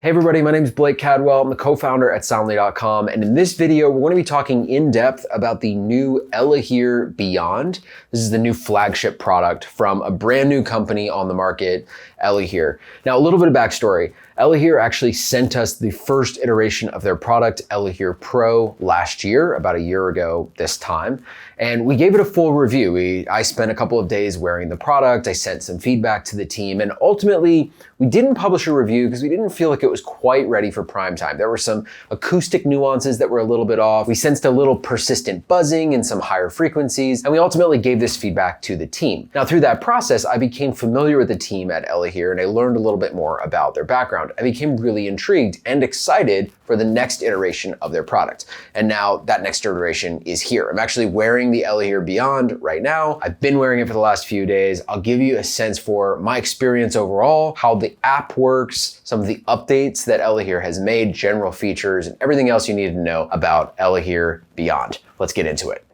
Hey everybody, my name is Blake Cadwell. I'm the co-founder at Soundly.com, and in this video, we're going to be talking in depth about the new Elehear Beyond. This is the new flagship product from a brand new company on the market, Elehear. Now, a little bit of backstory. Elehear actually sent us the first iteration of their product, Elehear Pro, last year, about a year ago this time. And we gave it a full review. I spent a couple of days wearing the product. I sent some feedback to the team, and ultimately we didn't publish a review because we didn't feel like it was quite ready for prime time. There were some acoustic nuances that were a little bit off. We sensed a little persistent buzzing and some higher frequencies, and we ultimately gave this feedback to the team. Now, through that process, I became familiar with the team at Elehear, and I learned a little bit more about their background. I became really intrigued and excited for the next iteration of their product. And now that next iteration is here. I'm actually wearing the Elehear Beyond right now. I've been wearing it for the last few days. I'll give you a sense for my experience overall, how the app works, some of the updates that Elehear has made, general features, and everything else you need to know about Elehear Beyond. Let's get into it.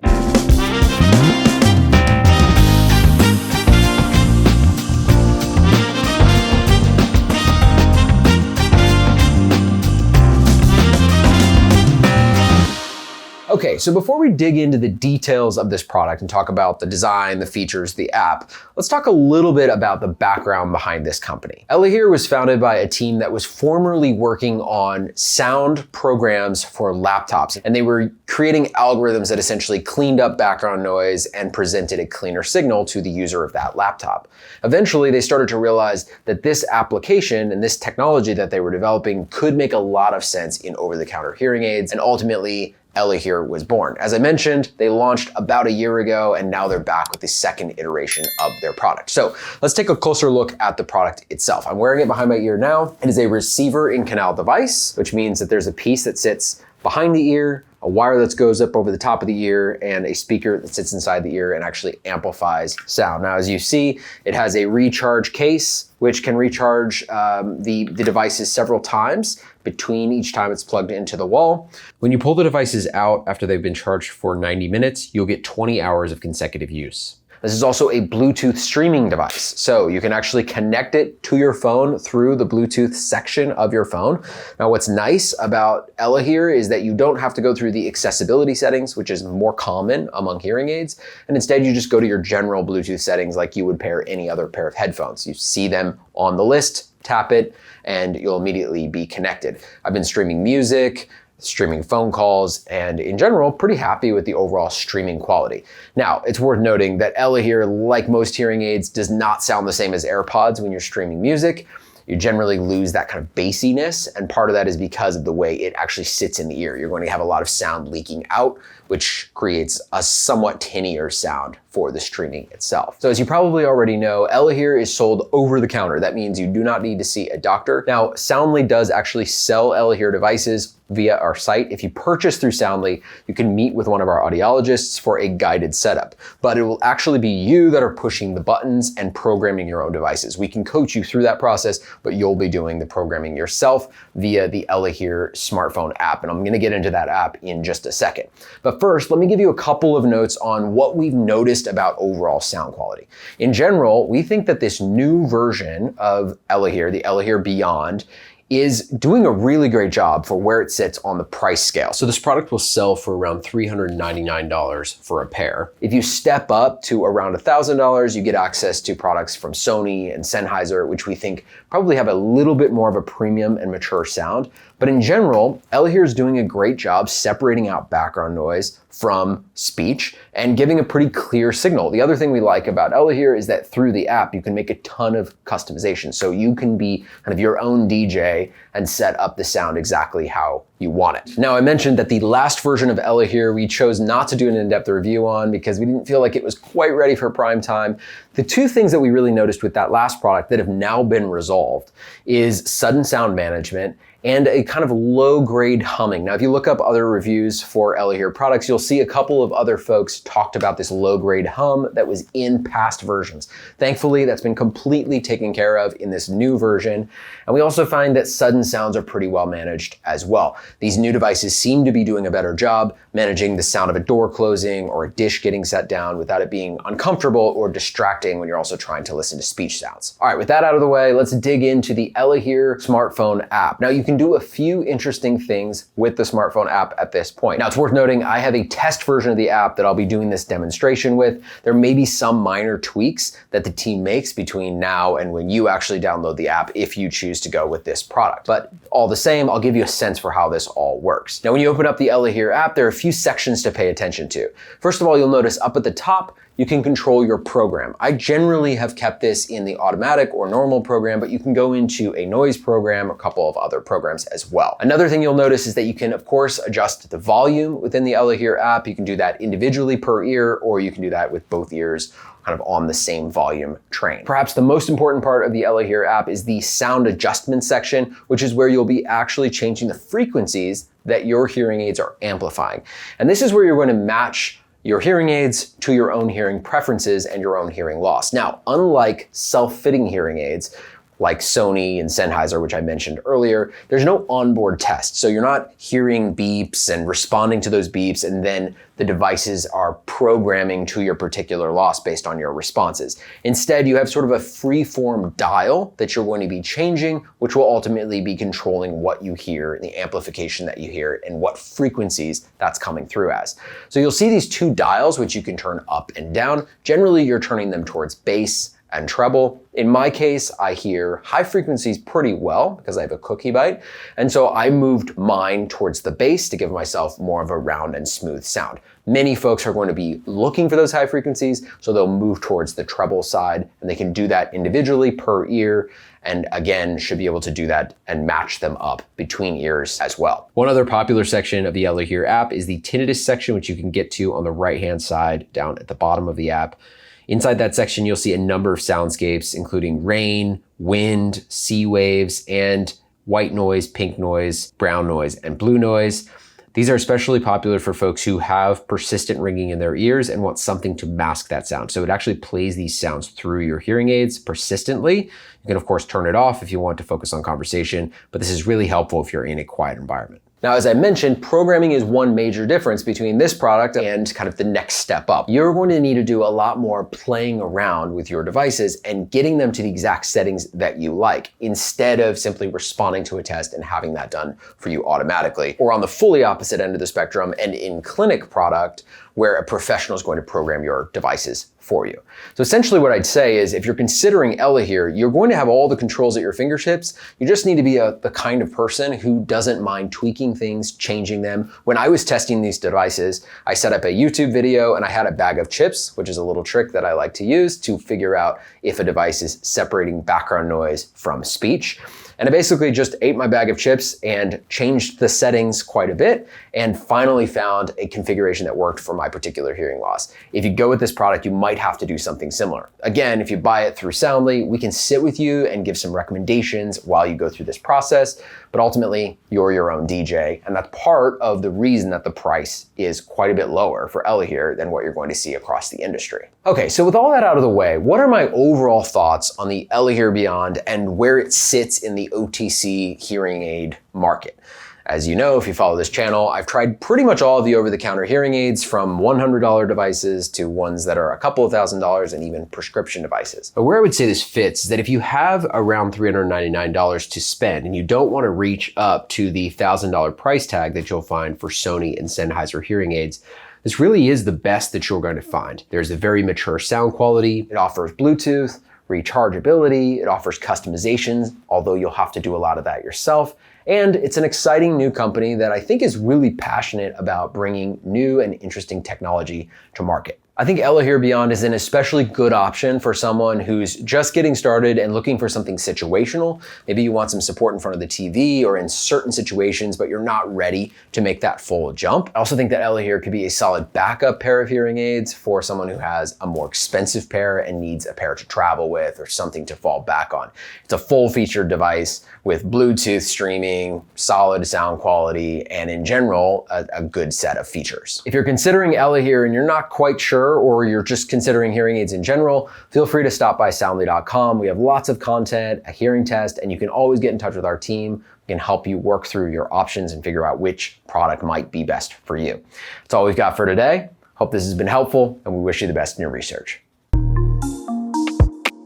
Okay, so before we dig into the details of this product and talk about the design, the features, the app, let's talk a little bit about the background behind this company. Elehear was founded by a team that was formerly working on sound programs for laptops, and they were creating algorithms that essentially cleaned up background noise and presented a cleaner signal to the user of that laptop. Eventually, they started to realize that this application and this technology that they were developing could make a lot of sense in over-the-counter hearing aids, and ultimately, Elehear was born. As I mentioned, they launched about a year ago, and now they're back with the second iteration of their product. So let's take a closer look at the product itself. I'm wearing it behind my ear now. It is a receiver-in-canal device, which means that there's a piece that sits behind the ear, a wire that goes up over the top of the ear, and a speaker that sits inside the ear and actually amplifies sound. Now, as you see, it has a recharge case, which can recharge the devices several times between each time it's plugged into the wall. When you pull the devices out after they've been charged for 90 minutes, you'll get 20 hours of consecutive use. This is also a Bluetooth streaming device, so you can actually connect it to your phone through the Bluetooth section of your phone. Now, what's nice about Elehear is that you don't have to go through the accessibility settings, which is more common among hearing aids, and instead you just go to your general Bluetooth settings like you would pair any other pair of headphones. You see them on the list, tap it, and you'll immediately be connected. I've been streaming music, streaming phone calls, and in general, pretty happy with the overall streaming quality. Now, it's worth noting that Elehear, like most hearing aids, does not sound the same as AirPods when you're streaming music. You generally lose that kind of bassiness, and part of that is because of the way it actually sits in the ear. You're going to have a lot of sound leaking out, which creates a somewhat tinnier sound for the streaming itself. So as you probably already know, Elehear is sold over the counter. That means you do not need to see a doctor. Now, Soundly does actually sell Elehear devices via our site. If you purchase through Soundly, you can meet with one of our audiologists for a guided setup, but it will actually be you that are pushing the buttons and programming your own devices. We can coach you through that process, but you'll be doing the programming yourself via the Elehear smartphone app, and I'm gonna get into that app in just a second. But first, let me give you a couple of notes on what we've noticed about overall sound quality. In general, we think that this new version of Elehear, the Elehear Beyond, is doing a really great job for where it sits on the price scale. So this product will sell for around $399 for a pair. If you step up to around $1,000, you get access to products from Sony and Sennheiser, which we think probably have a little bit more of a premium and mature sound. But in general, Elehear is doing a great job separating out background noise from speech and giving a pretty clear signal. The other thing we like about Elehear is that through the app, you can make a ton of customization. So you can be kind of your own DJ and set up the sound exactly how you want it. Now, I mentioned that the last version of Elehear we chose not to do an in-depth review on because we didn't feel like it was quite ready for prime time. The two things that we really noticed with that last product that have now been resolved is sudden sound management and a kind of low-grade humming. Now, if you look up other reviews for Elehear products, you'll see a couple of other folks talked about this low-grade hum that was in past versions. Thankfully, that's been completely taken care of in this new version. And we also find that sudden sounds are pretty well managed as well. These new devices seem to be doing a better job managing the sound of a door closing or a dish getting set down without it being uncomfortable or distracting when you're also trying to listen to speech sounds. All right, with that out of the way, let's dig into the Elehear smartphone app. Now, you can do a few interesting things with the smartphone app at this point. Now, it's worth noting I have a test version of the app that I'll be doing this demonstration with. There may be some minor tweaks that the team makes between now and when you actually download the app if you choose to go with this product. But all the same, I'll give you a sense for how this all works. Now, when you open up the Elehear app, there are a few sections to pay attention to. First of all, you'll notice up at the top, you can control your program. I generally have kept this in the automatic or normal program, but you can go into a noise program, a couple of other programs as well. Another thing you'll notice is that you can, of course, adjust the volume within the Elehear app. You can do that individually per ear, or you can do that with both ears kind of on the same volume train. Perhaps the most important part of the Elehear app is the sound adjustment section, which is where you'll be actually changing the frequencies that your hearing aids are amplifying. And this is where you're going to match your hearing aids to your own hearing preferences and your own hearing loss. Now, unlike self-fitting hearing aids, like Sony and Sennheiser, which I mentioned earlier, there's no onboard test. So you're not hearing beeps and responding to those beeps, and then the devices are programming to your particular loss based on your responses. Instead, you have sort of a free-form dial that you're going to be changing, which will ultimately be controlling what you hear, the amplification that you hear, and what frequencies that's coming through as. So you'll see these two dials, which you can turn up and down. Generally, you're turning them towards bass and treble. In my case, I hear high frequencies pretty well because I have a cookie bite. And so I moved mine towards the bass to give myself more of a round and smooth sound. Many folks are going to be looking for those high frequencies, so they'll move towards the treble side, and they can do that individually per ear. And again, should be able to do that and match them up between ears as well. One other popular section of the Elehear app is the tinnitus section, which you can get to on the right-hand side down at the bottom of the app. Inside that section, you'll see a number of soundscapes, including rain, wind, sea waves, and white noise, pink noise, brown noise, and blue noise. These are especially popular for folks who have persistent ringing in their ears and want something to mask that sound. So it actually plays these sounds through your hearing aids persistently. You can, of course, turn it off if you want to focus on conversation, but this is really helpful if you're in a quiet environment. Now, as I mentioned, programming is one major difference between this product and kind of the next step up. You're going to need to do a lot more playing around with your devices and getting them to the exact settings that you like, instead of simply responding to a test and having that done for you automatically. Or on the fully opposite end of the spectrum, an in-clinic product where a professional is going to program your devices for you. So essentially what I'd say is if you're considering Elehear, you're going to have all the controls at your fingertips. You just need to be the kind of person who doesn't mind tweaking things, changing them. When I was testing these devices, I set up a YouTube video and I had a bag of chips, which is a little trick that I like to use to figure out if a device is separating background noise from speech. And I basically just ate my bag of chips and changed the settings quite a bit and finally found a configuration that worked for my particular hearing loss. If you go with this product, you might have to do something similar. Again, if you buy it through Soundly, we can sit with you and give some recommendations while you go through this process, but ultimately you're your own DJ. And that's part of the reason that the price is quite a bit lower for Elehear than what you're going to see across the industry. Okay, so with all that out of the way, what are my overall thoughts on the Elehear Beyond and where it sits in the OTC hearing aid market? As you know, if you follow this channel, I've tried pretty much all of the over-the-counter hearing aids, from $100 devices to ones that are a couple of $1,000s and even prescription devices. But where I would say this fits is that if you have around $399 to spend and you don't want to reach up to the $1,000 price tag that you'll find for Sony and Sennheiser hearing aids, this really is the best that you're going to find. There's a very mature sound quality. It offers Bluetooth, rechargeability, it offers customizations, although you'll have to do a lot of that yourself. And it's an exciting new company that I think is really passionate about bringing new and interesting technology to market. I think Elehear Beyond is an especially good option for someone who's just getting started and looking for something situational. Maybe you want some support in front of the TV or in certain situations, but you're not ready to make that full jump. I also think that Elehear could be a solid backup pair of hearing aids for someone who has a more expensive pair and needs a pair to travel with or something to fall back on. It's a full-featured device with Bluetooth streaming, solid sound quality, and in general, a good set of features. If you're considering Elehear and you're not quite sure unsure or you're just considering hearing aids in general, feel free to stop by soundly.com. We have lots of content, a hearing test, and you can always get in touch with our team. We can help you work through your options and figure out which product might be best for you. That's all we've got for today. Hope this has been helpful, and we wish you the best in your research.